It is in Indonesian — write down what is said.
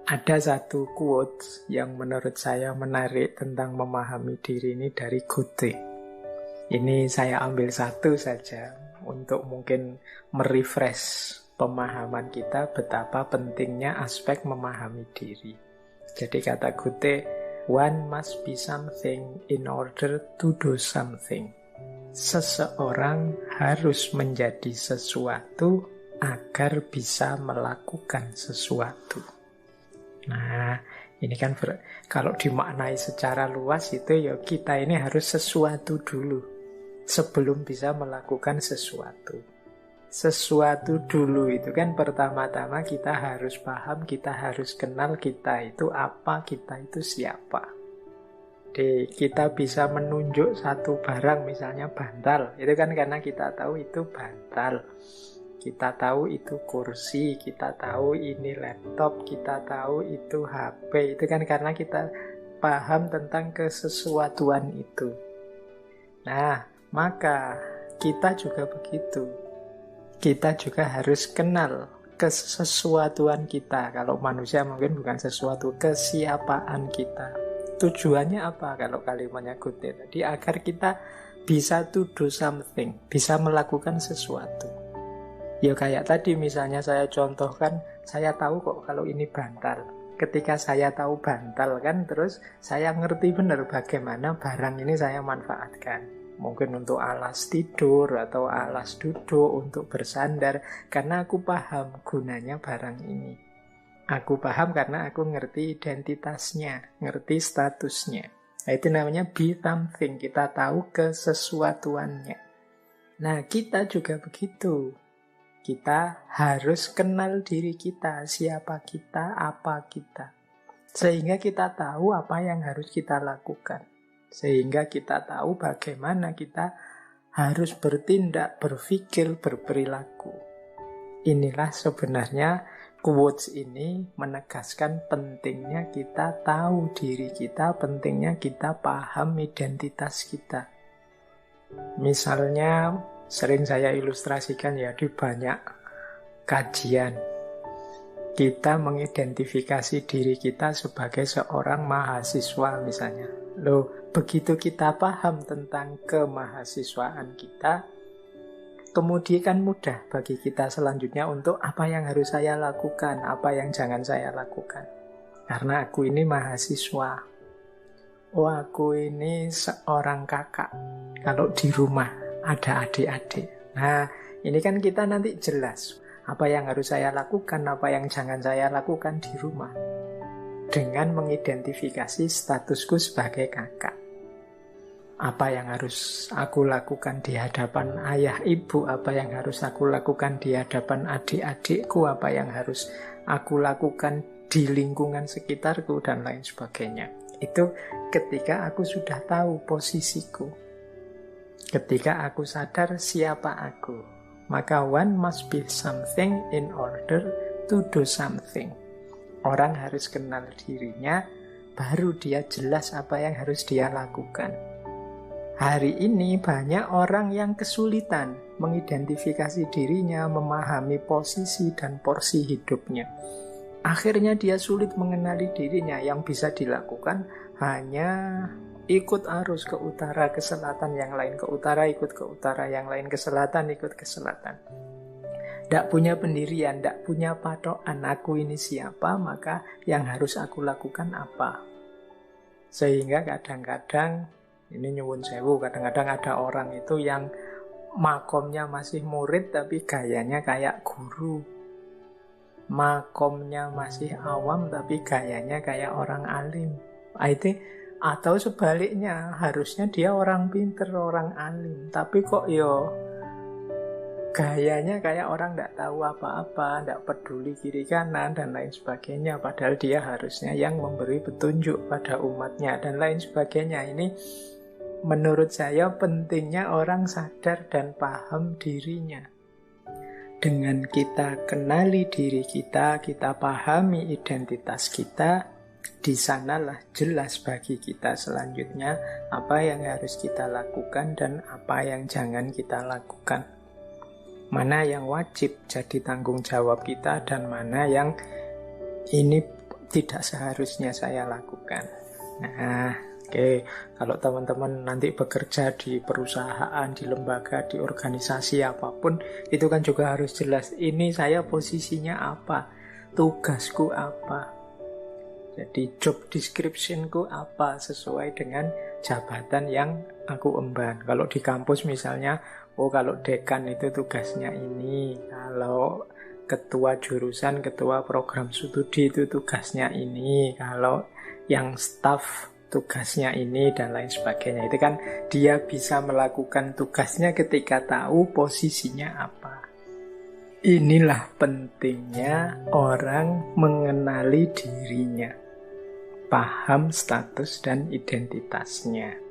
Ada satu quotes yang menurut saya menarik tentang memahami diri ini dari Goethe. Ini saya ambil satu saja untuk mungkin merefresh pemahaman kita betapa pentingnya aspek memahami diri. Jadi kata Goethe, one must be something in order to do something. Seseorang harus menjadi sesuatu agar bisa melakukan sesuatu. Nah, ini kan kalau dimaknai secara luas itu ya kita ini harus sesuatu dulu sebelum bisa melakukan sesuatu. Sesuatu dulu itu kan pertama-tama kita harus paham, kita harus kenal kita itu apa, kita itu siapa. Jadi kita bisa menunjuk satu barang misalnya bantal, itu kan karena kita tahu itu bantal. Kita tahu itu kursi, kita tahu ini laptop, kita tahu itu HP. Itu kan karena kita paham tentang kesesuatuan itu. Nah, maka kita juga begitu. Kita juga harus kenal kesesuatuan kita. Kalau manusia mungkin bukan sesuatu, kesiapaan kita. Tujuannya apa kalau kalimatnya Goethe tadi? Agar kita bisa to do something, bisa melakukan sesuatu. Ya kayak tadi misalnya saya contohkan, saya tahu kok kalau ini bantal. Ketika saya tahu bantal kan, terus saya ngerti benar bagaimana barang ini saya manfaatkan. Mungkin untuk alas tidur atau alas duduk, untuk bersandar. Karena aku paham gunanya barang ini. Aku paham karena aku ngerti identitasnya, ngerti statusnya. Nah, itu namanya be something, kita tahu kesesuatuannya. Nah, kita juga begitu. Kita harus kenal diri kita, siapa kita, apa kita. Sehingga kita tahu apa yang harus kita lakukan. Sehingga kita tahu bagaimana kita harus bertindak, berpikir, berperilaku. Inilah sebenarnya quotes ini menegaskan pentingnya kita tahu diri kita, pentingnya kita paham identitas kita. Misalnya, sering saya ilustrasikan ya di banyak kajian. Kita mengidentifikasi diri kita sebagai seorang mahasiswa misalnya. Loh, begitu kita paham tentang kemahasiswaan kita, kemudian kan mudah bagi kita selanjutnya untuk apa yang harus saya lakukan, apa yang jangan saya lakukan. Karena aku ini mahasiswa. Oh, aku ini seorang kakak. Kalau di rumah ada adik-adik. Nah, ini kan kita nanti jelas apa yang harus saya lakukan, apa yang jangan saya lakukan di rumah. Dengan mengidentifikasi statusku sebagai kakak. Apa yang harus aku lakukan di hadapan ayah ibu, apa yang harus aku lakukan di hadapan adik-adikku, apa yang harus aku lakukan di lingkungan sekitarku, dan lain sebagainya. Itu ketika aku sudah tahu posisiku. Ketika aku sadar siapa aku, maka one must be something in order to do something. Orang harus kenal dirinya, baru dia jelas apa yang harus dia lakukan. Hari ini banyak orang yang kesulitan mengidentifikasi dirinya, memahami posisi dan porsi hidupnya. Akhirnya dia sulit mengenali dirinya. Yang bisa dilakukan hanya ikut arus ke utara, ke selatan, yang lain ke utara, ikut ke utara, yang lain ke selatan, ikut ke selatan. Tidak punya pendirian, tidak punya patokan, aku ini siapa, maka yang harus aku lakukan apa. Sehingga kadang-kadang, ini nyuwun sewu, kadang-kadang ada orang itu yang makomnya masih murid tapi gayanya kayak guru. Makomnya masih awam tapi gayanya kayak orang alim. Atau sebaliknya, harusnya dia orang pinter, orang alim, tapi kok gayanya kayak orang tidak tahu apa-apa, tidak peduli kiri kanan dan lain sebagainya. Padahal dia harusnya yang memberi petunjuk pada umatnya dan lain sebagainya. Ini menurut saya pentingnya orang sadar dan paham dirinya. Dengan kita kenali diri kita, kita pahami identitas kita, di sanalah jelas bagi kita selanjutnya apa yang harus kita lakukan dan apa yang jangan kita lakukan. Mana yang wajib jadi tanggung jawab kita dan mana yang ini tidak seharusnya saya lakukan. Nah, oke, kalau teman-teman nanti bekerja di perusahaan, di lembaga, di organisasi apapun, itu kan juga harus jelas, ini saya posisinya apa, tugasku apa. Jadi job description-ku apa, sesuai dengan jabatan yang aku emban. Kalau di kampus misalnya, oh kalau dekan itu tugasnya ini, kalau ketua jurusan, ketua program studi itu tugasnya ini, kalau yang staff tugasnya ini, dan lain sebagainya. Itu kan dia bisa melakukan tugasnya ketika tahu posisinya apa. Inilah pentingnya orang mengenali dirinya, paham status dan identitasnya.